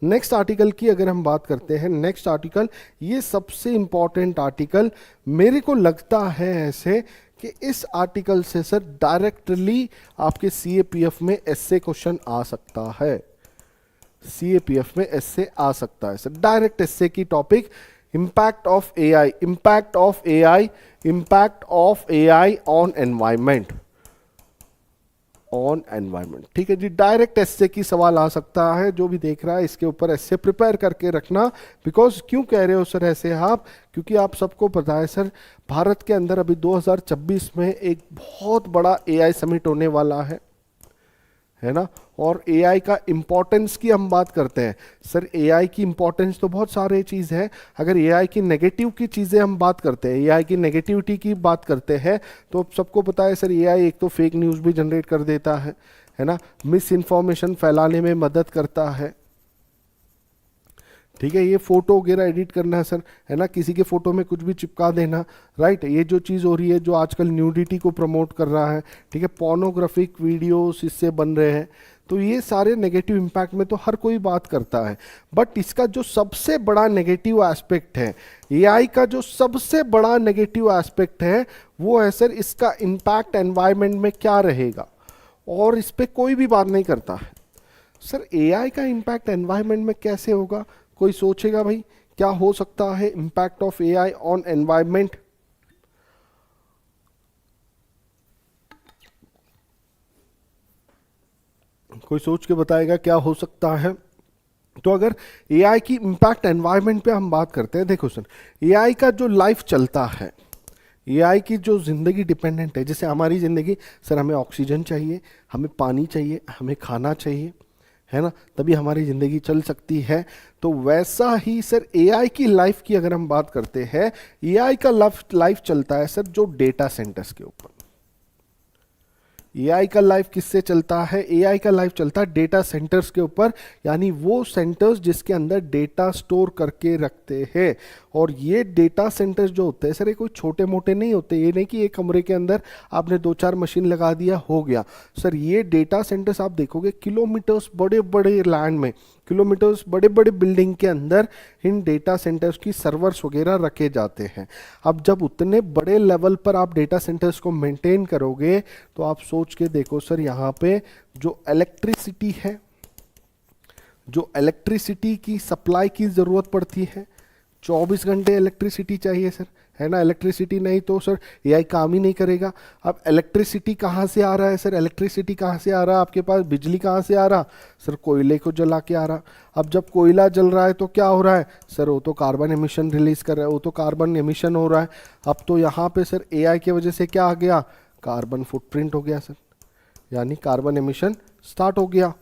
Next article की अगर हम बात करते हैं, नेक्स्ट आर्टिकल, ये सबसे इंपॉर्टेंट आर्टिकल मेरे को लगता है ऐसे कि इस आर्टिकल से सर डायरेक्टली आपके सीएपीएफ में एसए क्वेश्चन आ सकता है। सीएपीएफ में एसए आ सकता है सर, डायरेक्ट एसए की topic, impact of AI, impact of AI, impact of AI on environment, on environment. ठीक है जी, डायरेक्ट एससे की सवाल आ सकता है। जो भी देख रहा है इसके ऊपर एससे प्रिपेयर करके रखना। बिकॉज क्यों कह रहे हो सर ऐसे आप, क्योंकि आप सबको पता है सर भारत के अंदर अभी 2026 में एक बहुत बड़ा एआई समिट होने वाला है ना। और एआई का इंपॉर्टेंस की हम बात करते हैं सर, एआई की इंपॉर्टेंस तो बहुत सारे चीज है। अगर एआई की नेगेटिव की चीजें हम बात करते हैं, एआई की नेगेटिविटी की बात करते हैं, तो सबको पता है सर एआई एक तो फेक न्यूज भी जनरेट कर देता है ना, मिस इन्फॉर्मेशन फैलाने में मदद करता है। ठीक है, ये फोटो वगैरह एडिट करना है सर, है ना, किसी के फोटो में कुछ भी चिपका देना, राइट। ये जो चीज़ हो रही है, जो आजकल न्यूडिटी को प्रमोट कर रहा है, ठीक है, पोर्नोग्राफिक वीडियोस इससे बन रहे हैं, तो ये सारे नेगेटिव इम्पैक्ट में तो हर कोई बात करता है। बट इसका जो सबसे बड़ा नेगेटिव एस्पेक्ट है, एआई का जो सबसे बड़ा नेगेटिव एस्पेक्ट है, वो है सर इसका इम्पैक्ट एनवायरनमेंट में क्या रहेगा, और इस पर कोई भी बात नहीं करता है। सर एआई का इम्पैक्ट एनवायरनमेंट में कैसे होगा, कोई सोचेगा भाई क्या हो सकता है impact of AI on environment. कोई सोच के बताएगा क्या हो सकता है। तो अगर एआई की इंपैक्ट एनवायरनमेंट पे हम बात करते हैं, देखो सर एआई का जो लाइफ चलता है, एआई की जो ज़िंदगी डिपेंडेंट है, जैसे हमारी ज़िंदगी सर, हमें ऑक्सीजन चाहिए, हमें पानी चाहिए, हमें खाना चाहिए, है ना, तभी हमारी ज़िंदगी चल सकती है। तो वैसा ही सर एआई की लाइफ की अगर हम बात करते हैं, एआई का लाइफ चलता है सर जो डेटा सेंटर्स के ऊपर। एआई का लाइफ किससे चलता है, एआई का लाइफ चलता है डेटा सेंटर्स के ऊपर, यानी वो सेंटर्स जिसके अंदर डेटा स्टोर करके रखते हैं। और ये डेटा सेंटर्स जो होते हैं सर, ये कोई छोटे मोटे नहीं होते। ये नहीं कि एक कमरे के अंदर आपने 2-4 मशीन लगा दिया हो गया। सर ये डेटा सेंटर्स आप देखोगे किलोमीटर्स बड़े बड़े लैंड में, किलोमीटर्स बड़े बड़े बिल्डिंग के अंदर इन डेटा सेंटर्स की सर्वर्स वगैरह रखे जाते हैं। अब जब उतने बड़े लेवल पर आप डेटा सेंटर्स को मेंटेन करोगे, तो आप सोच के देखो सर, यहाँ पे जो इलेक्ट्रिसिटी है, जो इलेक्ट्रिसिटी की सप्लाई की ज़रूरत पड़ती है, 24 घंटे इलेक्ट्रिसिटी चाहिए सर, है ना। इलेक्ट्रिसिटी नहीं तो सर एआई काम ही नहीं करेगा। अब इलेक्ट्रिसिटी कहाँ से आ रहा है सर, इलेक्ट्रिसिटी कहाँ से आ रहा है, आपके पास बिजली कहाँ से आ रहा सर, कोयले को जला के आ रहा। अब जब कोयला जल रहा है तो क्या हो रहा है सर, वो तो कार्बन एमिशन रिलीज कर रहा है, वो तो कार्बन एमिशन हो रहा है। अब तो यहाँ पे सर एआई की वजह से क्या आ गया, कार्बन फुटप्रिंट हो गया सर, यानी कार्बन एमिशन स्टार्ट हो गया,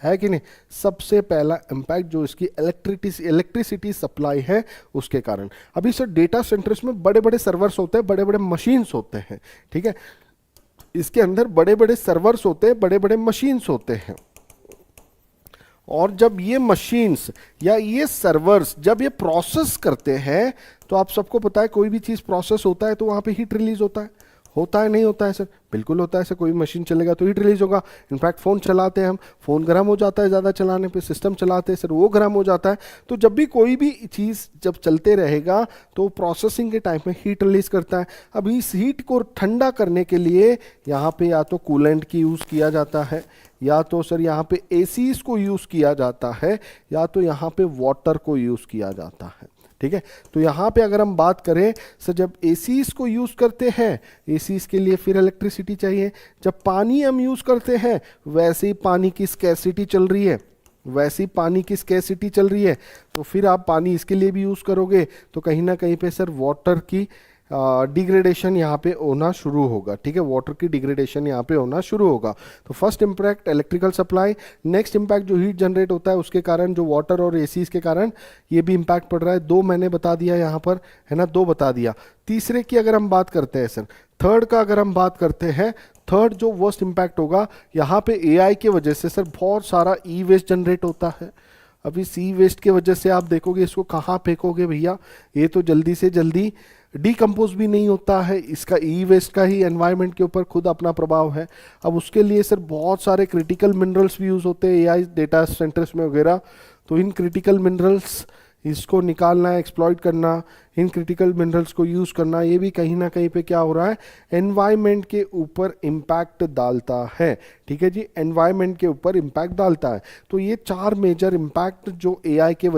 है कि नहीं। सबसे पहला इम्पैक्ट जो इसकी इलेक्ट्रिसिटी सप्लाई है उसके कारण। अभी सर डेटा सेंटर्स में बड़े बड़े सर्वर्स होते हैं, बड़े बड़े मशीन्स होते हैं, ठीक है, इसके अंदर बड़े बड़े सर्वर्स होते हैं, बड़े बड़े मशीन्स होते हैं। और जब ये मशीन्स या ये सर्वर्स जब ये प्रोसेस करते हैं, तो आप सबको पता है कोई भी चीज़ प्रोसेस होता है तो वहाँ पे हीट रिलीज होता है नहीं होता है सर, बिल्कुल होता है सर। कोई मशीन चलेगा तो हीट रिलीज होगा। इनफैक्ट फ़ोन चलाते हैं हम, फ़ोन गर्म हो जाता है ज़्यादा चलाने पे, सिस्टम चलाते हैं सर वो गर्म हो जाता है। तो जब भी कोई भी चीज़ जब चलते रहेगा तो प्रोसेसिंग के टाइम में हीट रिलीज करता है। अब इस हीट को ठंडा करने के लिए यहाँ पे या तो कूलेंट की यूज़ किया जाता है, या तो सर यहाँ पे एसीज को यूज़ किया जाता है, या तो यहाँ पे वाटर को यूज़ किया जाता है, ठीक है। तो यहाँ पे अगर हम बात करें सर, जब एसीज को यूज़ करते हैं, एसीज के लिए फिर इलेक्ट्रिसिटी चाहिए। जब पानी हम यूज़ करते हैं, वैसे ही पानी की स्कैसिटी चल रही है, वैसी पानी की स्कैसिटी चल रही है, तो फिर आप पानी इसके लिए भी यूज़ करोगे, तो कहीं ना कहीं पे सर वाटर की डिग्रेडेशन यहाँ पे होना शुरू होगा, ठीक है, वाटर की डिग्रेडेशन यहाँ पे होना शुरू होगा। तो first impact electrical supply, next impact जो हीट जनरेट होता है उसके कारण, जो वाटर और एसीज के कारण ये भी इम्पैक्ट पड़ रहा है। 2 मैंने बता दिया यहाँ पर, है ना, 2 बता दिया। तीसरे की अगर हम बात करते हैं सर, थर्ड का अगर हम बात करते हैं, थर्ड जो वर्स्ट इम्पैक्ट होगा यहाँ पे एआई की वजह से सर बहुत सारा ई वेस्ट जनरेट होता है। अब इस ई वेस्ट की वजह से आप देखोगे इसको कहाँ फेंकोगे भैया, ये तो जल्दी से जल्दी डीकम्पोज भी नहीं होता है। इसका ई वेस्ट का ही एनवायरनमेंट के ऊपर खुद अपना प्रभाव है। अब उसके लिए सर बहुत सारे क्रिटिकल मिनरल्स भी यूज़ होते हैं एआई डेटा सेंटर्स में वगैरह, तो इन क्रिटिकल मिनरल्स इसको निकालना, एक्सप्लॉइट करना, इन क्रिटिकल मिनरल्स को यूज़ करना, ये भी कहीं ना कहीं पे क्या हो रहा है, एनवायरनमेंट के ऊपर इम्पैक्ट डालता है। ठीक है जी, एनवायरनमेंट के ऊपर इम्पैक्ट डालता है। तो ये 4 मेजर इम्पैक्ट जो एआई के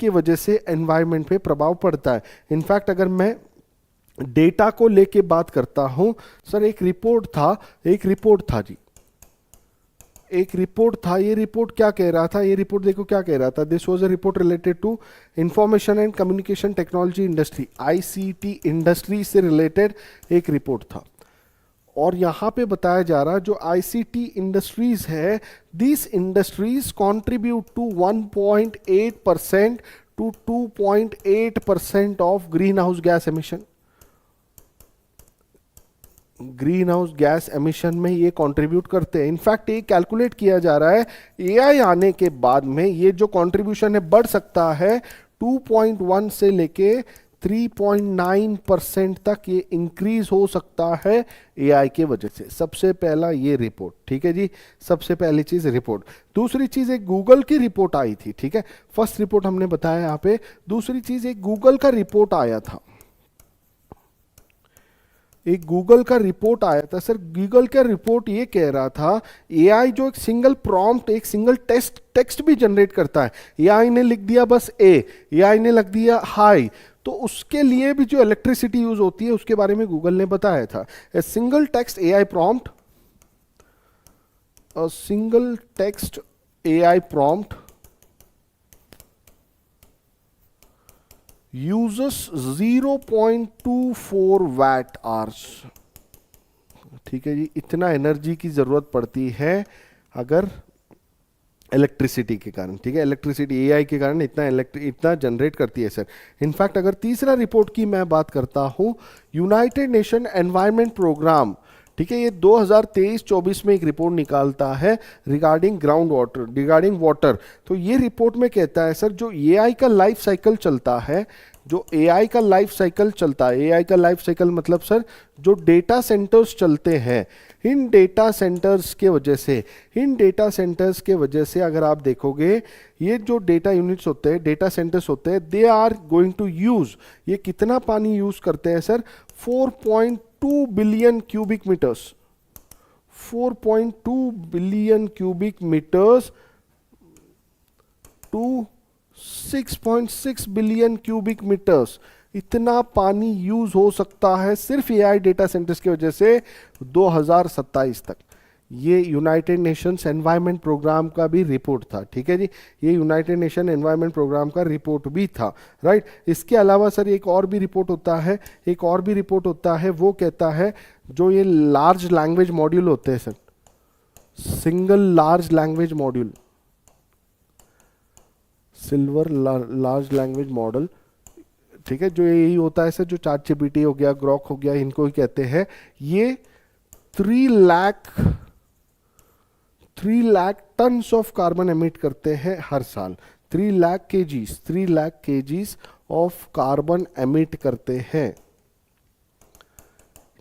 वजह से एनवायरनमेंट पे प्रभाव पड़ता है। इनफैक्ट अगर मैं डेटा को लेके बात करता हूं सर, एक रिपोर्ट था जी, एक रिपोर्ट था। ये रिपोर्ट क्या कह रहा था, ये रिपोर्ट देखो क्या कह रहा था, this was a report related to information and communication technology industry, ICT industry से रिलेटेड एक रिपोर्ट था। और यहां पे बताया जा रहा जो आईसीटी इंडस्ट्रीज है, this industries contribute to 1.8% to 2.8% of greenhouse gas emission. Greenhouse gas emission में ये कंट्रीब्यूट करते हैं। इनफैक्ट ये कैलकुलेट किया जा रहा है एआई आने के बाद में ये जो कंट्रीब्यूशन है बढ़ सकता है 2.1 से लेके 3.9% तक ये इंक्रीज हो सकता है एआई के वजह से। सबसे पहला ये रिपोर्ट, ठीक है जी, सबसे पहली चीज रिपोर्ट। दूसरी चीज एक गूगल की रिपोर्ट आई थी, ठीक है, फर्स्ट रिपोर्ट हमने बताया यहाँ पे। दूसरी चीज एक गूगल का रिपोर्ट आया था, एक गूगल का रिपोर्ट आया था सर। गूगल का रिपोर्ट ये कह रहा था एआई जो एक सिंगल प्रॉम्प्ट, एक सिंगल टेक्स्ट भी जनरेट करता है, एआई ने लिख दिया बस एआई ने लिख दिया हाई, तो उसके लिए भी जो इलेक्ट्रिसिटी यूज होती है उसके बारे में गूगल ने बताया था। A single text AI prompt, a single text AI prompt uses 0.24 watt hours। ठीक है जी, इतना एनर्जी की जरूरत पड़ती है अगर इलेक्ट्रिसिटी के कारण, ठीक है, इलेक्ट्रिसिटी एआई के कारण इतना जनरेट करती है सर। इनफैक्ट अगर तीसरा रिपोर्ट की मैं बात करता हूं, यूनाइटेड नेशन एनवायरनमेंट प्रोग्राम, ठीक है, ये 2023-24 में एक रिपोर्ट निकालता है regarding ground water, regarding water. तो ये रिपोर्ट में कहता है सर जो एआई का लाइफ साइकिल चलता है, जो एआई का लाइफ साइकिल चलता है, एआई का लाइफ साइकिल मतलब सर जो डेटा सेंटर्स चलते हैं, इन डेटा सेंटर्स के वजह से अगर आप देखोगे ये जो डेटा यूनिट्स होते हैं, डेटा सेंटर्स होते हैं, they are going to use, ये कितना पानी यूज करते हैं sir, 4.2 billion cubic metres, 4.2 billion cubic metres to 6.6 billion cubic metres, इतना पानी यूज हो सकता है सिर्फ एआई डेटा सेंटर्स की वजह से 2027 तक। ये यूनाइटेड नेशंस एनवायरनमेंट प्रोग्राम का भी रिपोर्ट था, ठीक है जी, ये यूनाइटेड नेशन एनवायरनमेंट प्रोग्राम का रिपोर्ट भी था, राइट। इसके अलावा सर एक और भी रिपोर्ट होता है, वो कहता है जो ये लार्ज लैंग्वेज मॉड्यूल होते हैं sir, single large language module, silver large language model, ठीक है, जो यही होता है सर, जो ChatGPT हो गया, ग्रॉक हो गया, इनको ही कहते हैं। ये 3 lakh tons of carbon emit करते हैं हर साल, 3 lakh KGs of carbon emit करते हैं,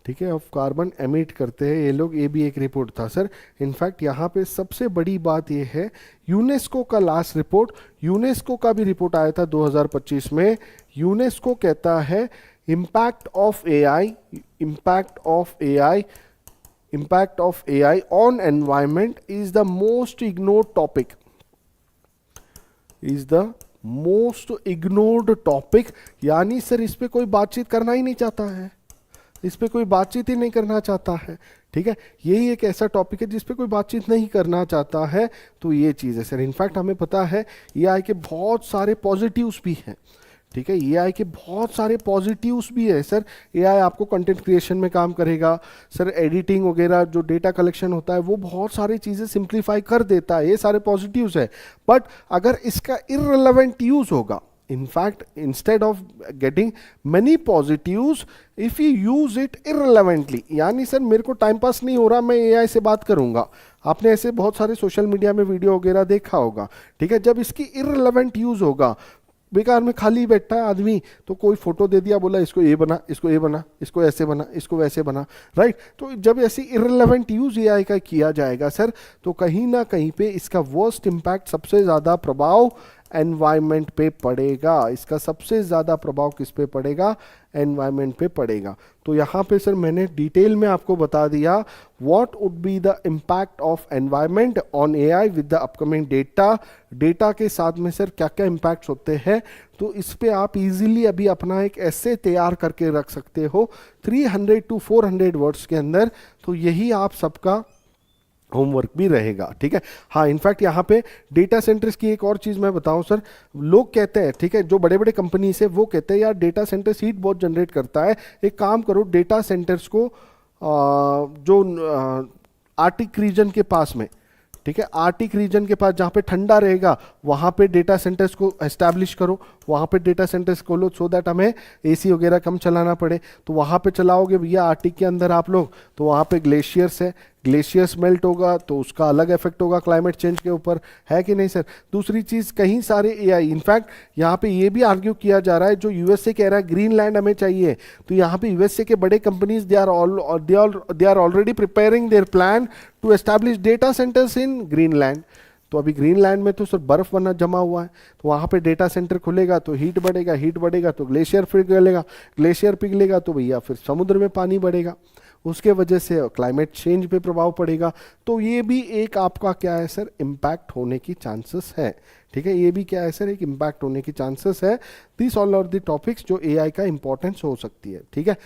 ठीक है, ऑफ कार्बन एमिट करते हैं ये लोग। ये भी एक रिपोर्ट था सर। इनफैक्ट यहाँ पे सबसे बड़ी बात ये है, यूनेस्को का लास्ट रिपोर्ट, यूनेस्को का भी रिपोर्ट आया था 2025 में। यूनेस्को कहता है impact of AI on environment is the most ignored topic, यानी सर इस पे कोई बातचीत करना ही नहीं चाहता है, इस पे कोई बातचीत ही नहीं करना चाहता है, ठीक है, यही एक ऐसा टॉपिक है जिस पे कोई बातचीत नहीं करना चाहता है। तो ये चीज़ है सर। इनफैक्ट हमें पता है एआई के बहुत सारे पॉजिटिव्स भी हैं, ठीक है, एआई के बहुत सारे पॉजिटिव्स भी है सर। एआई आपको कंटेंट क्रिएशन में काम करेगा सर, एडिटिंग वगैरह, जो डेटा कलेक्शन होता है वो बहुत सारी चीज़ें सिंप्लीफाई कर देता है, ये सारे पॉजिटिव्स है। बट अगर इसका इररिलेवेंट यूज होगा, in fact instead of getting many positives if you use it irrelevantly, यानी सर मेरे को टाइम पास नहीं हो रहा, मैं एआई से बात करूंगा, आपने ऐसे बहुत सारे सोशल मीडिया में वीडियो वगैरह देखा होगा, ठीक है, जब इसकी irrelevant यूज होगा, बेकार में खाली बैठा है आदमी, तो कोई फोटो दे दिया, बोला इसको ये बना, इसको ये बना, इसको ऐसे बना, इसको वैसे बना, राइट। तो जब ऐसी इररिलेवेंट यूज एआई का किया जाएगा सर, तो कहीं ना कहीं पे इसका वर्स्ट इम्पैक्ट, सबसे ज़्यादा प्रभाव एनवायरनमेंट पे पड़ेगा। इसका सबसे ज़्यादा प्रभाव किस पे पड़ेगा? एनवायरनमेंट पे पड़ेगा। तो यहाँ पे सर मैंने डिटेल में आपको बता दिया what would be the impact of environment on AI with the upcoming data. Data के साथ में सर क्या क्या इम्पैक्ट्स होते हैं, तो इस पे आप इजीली अभी अपना एक ऐसे तैयार करके रख सकते हो 300 to 400 वर्ड्स के अंदर। तो यही आप सबका होमवर्क भी रहेगा, ठीक है। हाँ, इनफैक्ट यहाँ पे डेटा सेंटर्स की एक और चीज़ मैं बताऊँ सर, लोग कहते हैं, ठीक है, जो बड़े बड़े कंपनीज है वो कहते हैं यार डेटा सेंटर्स हीट बहुत जनरेट करता है, एक काम करो डेटा सेंटर्स को जो आर्टिक रीजन के पास में, ठीक है, आर्टिक रीजन के पास जहाँ पे ठंडा रहेगा वहाँ पे डेटा सेंटर्स को एस्टैब्लिश करो, वहाँ पे डेटा सेंटर्स खोलो, सो दैट हमें एसी वगैरह कम चलाना पड़े। तो वहाँ पे चलाओगे भैया आर्टिक के अंदर आप लोग, तो वहाँ पे ग्लेशियर्स है, ग्लेशियर्स मेल्ट होगा तो उसका अलग इफेक्ट होगा क्लाइमेट चेंज के ऊपर, है कि नहीं सर। दूसरी चीज़, कहीं सारे एआई, इनफैक्ट यहाँ पे ये भी आर्ग्यू किया जा रहा है, जो यूएसए कह रहा है ग्रीनलैंड हमें चाहिए, तो यहाँ पे यूएसए के बड़े companies they are already preparing their plan to establish data centres in Greenland. तो अभी ग्रीनलैंड में तो सर बर्फ बना जमा हुआ है, तो वहाँ पे डेटा सेंटर खुलेगा तो हीट बढ़ेगा, हीट बढ़ेगा तो ग्लेशियर पिघलेगा, ग्लेशियर पिघलेगा तो भैया फिर समुद्र में पानी बढ़ेगा, उसके वजह से क्लाइमेट चेंज पे प्रभाव पड़ेगा। तो ये भी एक आपका क्या है सर, इम्पैक्ट होने की चांसेस है, ठीक है, ये भी क्या है सर, एक इम्पैक्ट होने की चांसेस है। This all are the topics जो एआई का इंपॉर्टेंस हो सकती है, ठीक है।